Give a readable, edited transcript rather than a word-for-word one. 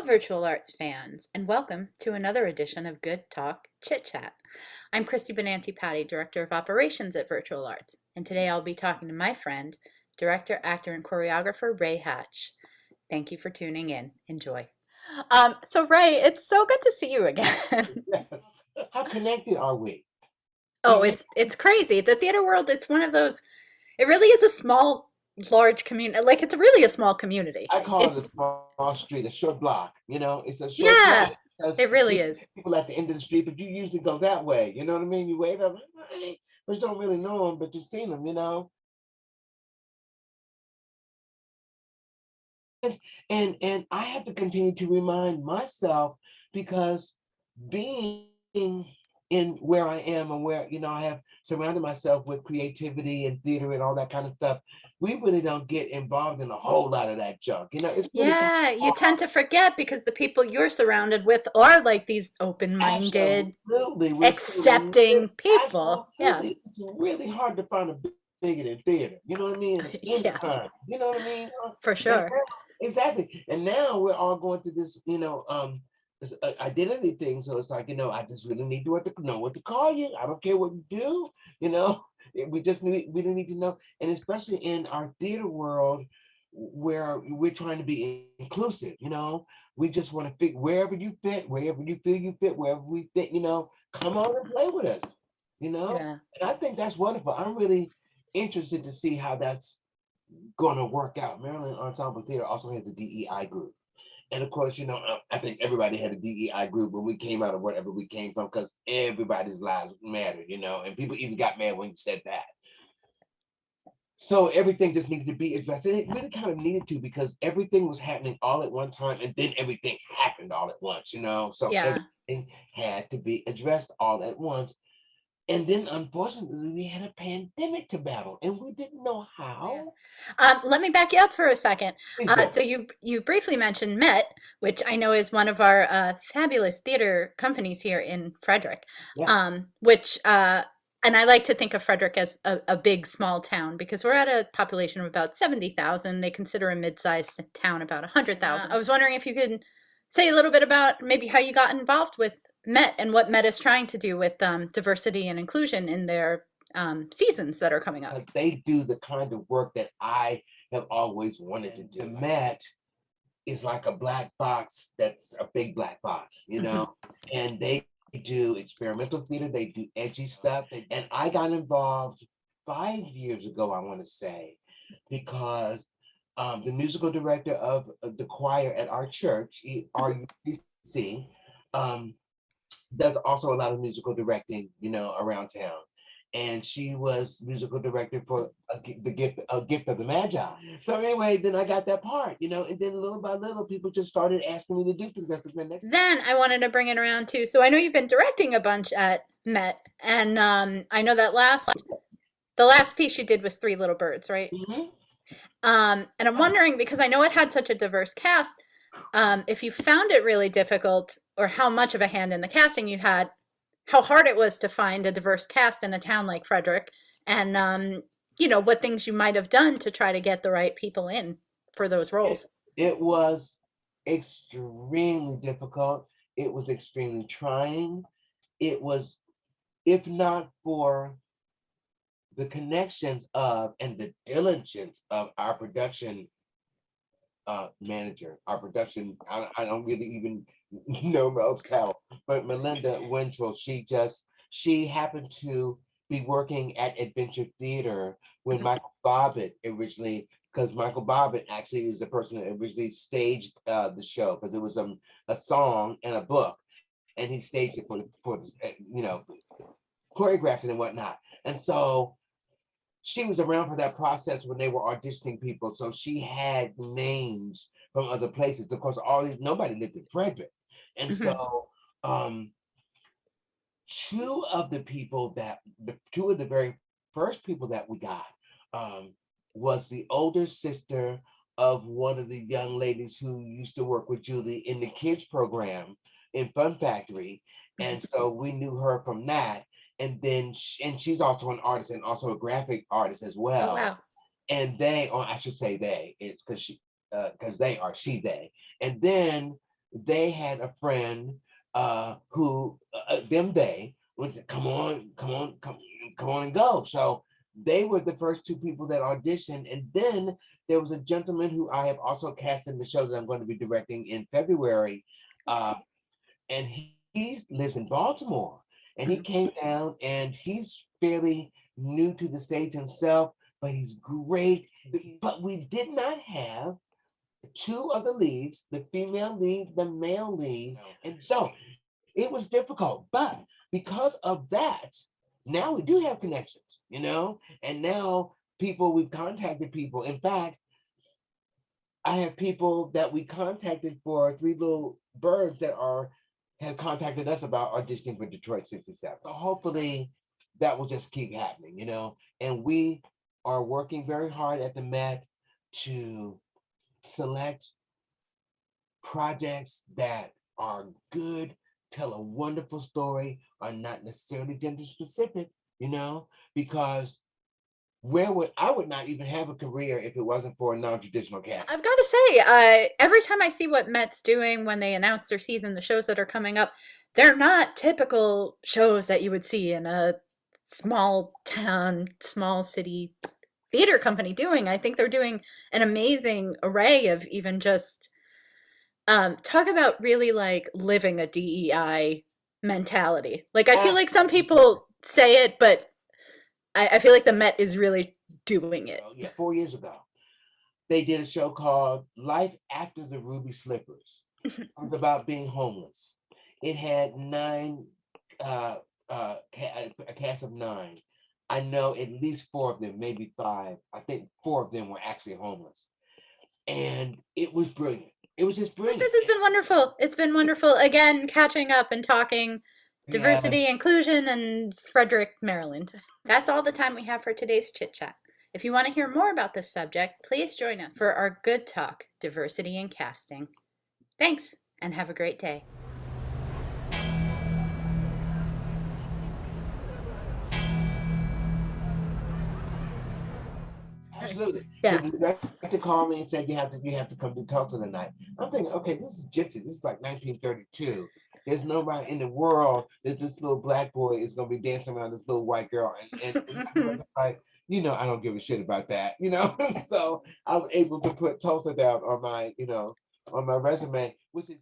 virtual arts fans, and welcome to another edition of Good Talk Chit Chat. I'm Christy Patti, Director of Operations at Virtual Arts, and today I'll be talking to my friend, director, actor, and choreographer Ray Hatch. Thank you for tuning in. Enjoy. So Ray, it's so good to see you again. Yes. How connected are we? We Oh, really, it's crazy. The theater world, it's one of those, it really is a small, large community. Like it's really a small community. I call it a small street, a short block. It's a short block Yeah, because it really you see is. people at the end of the street, but you usually go that way. You know what I mean? You wave at them, "Hey," but you don't really know them, but you've seen them. And I have to continue to remind myself because being in where I am and where I have surrounded myself with creativity and theater and all that kind of stuff, we really don't get involved in a whole lot of that junk. It's really kind Yeah, you of tend to forget because the people you're surrounded with are like these open-minded, absolutely accepting people. Yeah. absolutely it's really hard to find a bigot in theater. You know what I mean? Of any Yeah, kind. You know what I mean? for And sure. now, exactly. And now we're all going through this identity thing. So it's like, I just really need to know what to call you. I don't care what you do, you know. We really need to know. And especially in our theater world where we're trying to be inclusive. We just want to fit wherever you fit, wherever you feel you fit, wherever we fit, come on and play with us. Yeah. And I think that's wonderful. I'm really interested to see how that's going to work out. Maryland Ensemble Theater also has a DEI group. And of course, I think everybody had a DEI group when we came out of wherever we came from because everybody's lives matter, and people even got mad when you said that. So everything just needed to be addressed. And it really kind of needed to because everything was happening all at one time and then everything happened all at once. So Yeah. everything had to be addressed all at once. And then unfortunately we had a pandemic to battle and we didn't know Yeah. how. Let me back you up for a second. Please do. So you briefly mentioned Met, which I know is one of our fabulous theater companies here in Frederick. Yeah. Which and I like to think of Frederick as a big small town because we're at a population of about 70,000. They consider a mid-sized town about 100,000. I was wondering if you could say a little bit about maybe how you got involved with Met and what Met is trying to do with diversity and inclusion in their seasons that are coming up. Because they do the kind of work that I have always wanted to do. The Met is like a black box that's a big black box, and they do experimental theater, they do edgy stuff. And I got involved 5 years ago, I want to say, because the musical director of the choir at our church, RUCC, um, does also a lot of musical directing, around town. And she was musical director for a gift of the Magi. So anyway, then I got that part, and then little by little, people just started asking me to do things. That's the next. Then I wanted to bring it around too. So I know you've been directing a bunch at Met, and I know that the last piece you did was Three Little Birds, right? Mhm. And I'm wondering because I know it had such a diverse cast, if you found it really difficult, or how much of a hand in the casting you had, how hard it was to find a diverse cast in a town like Frederick, and what things you might have done to try to get the right people in for those It, roles. it was extremely difficult. It was extremely trying. It was, if not for the connections of and the diligence of our production manager, our production. I don't really even know Mel's Cow, but Melinda Winchell, she happened to be working at Adventure Theater when Mhm. Michael Bobbitt originally, because Michael Bobbitt actually is the person that originally staged the show, because it was a song and a book, and he staged it for choreographed it and whatnot. And so she was around for that process when they were auditioning people. So she had names from other places. Of course, nobody lived in Frederick. And Mhm. so two of the very first people that we got um, was the older sister of one of the young ladies who used to work with Julie in the kids program in Fun Factory. Mhm. And so we knew her from that. And then she's also an artist and also a graphic artist as Oh well. wow. And they, or I should say they, it's because they are she they. And then they had a friend who they would say, come on, come on and go. So they were the first two people that auditioned. And then there was a gentleman who I have also cast in the show that I'm going to be directing in February. And he lives in Baltimore. And he came down, and he's fairly new to the stage himself, but he's great. But we did not have two of the leads, the female lead, the male lead. And so it was difficult. But because of that, now we do have connections, and now we've contacted people. In fact, I have people that we contacted for Three Little Birds that have contacted us about auditioning for Detroit 67. So hopefully that will just keep happening, and we are working very hard at the Met to select projects that are good, tell a wonderful story, are not necessarily gender specific, because I would not even have a career if it wasn't for a non-traditional cast. I've got to say, every time I see what Met's doing when they announce their season, the shows that are coming up, they're not typical shows that you would see in a small town, small city theater company doing. I think they're doing an amazing array of even just talk about really like living a DEI mentality. Like I feel like some people say it, but I feel like the Met is really doing it. Yeah, 4 years ago, they did a show called Life After the Ruby Slippers. It was about being homeless. It had a cast of 9. I know at least 4 of them, maybe 5. I think 4 of them were actually homeless. And it was brilliant. It was just brilliant. This has been wonderful. It's been wonderful. Again, catching up and talking diversity, inclusion, and Frederick, Maryland. That's all the time we have for today's Chit Chat. If you want to hear more about this subject, please join us for our Good Talk, Diversity in Casting. Thanks, and have a great day. Absolutely. Yeah. So the director called me and said, you have to come to Tulsa tonight. I'm thinking, okay, this is Gypsy. This is like 1932. There's nobody in the world that this little black boy is going to be dancing around this little white girl. And like, I don't give a shit about that, So I was able to put Tulsa down on my, on my resume, which is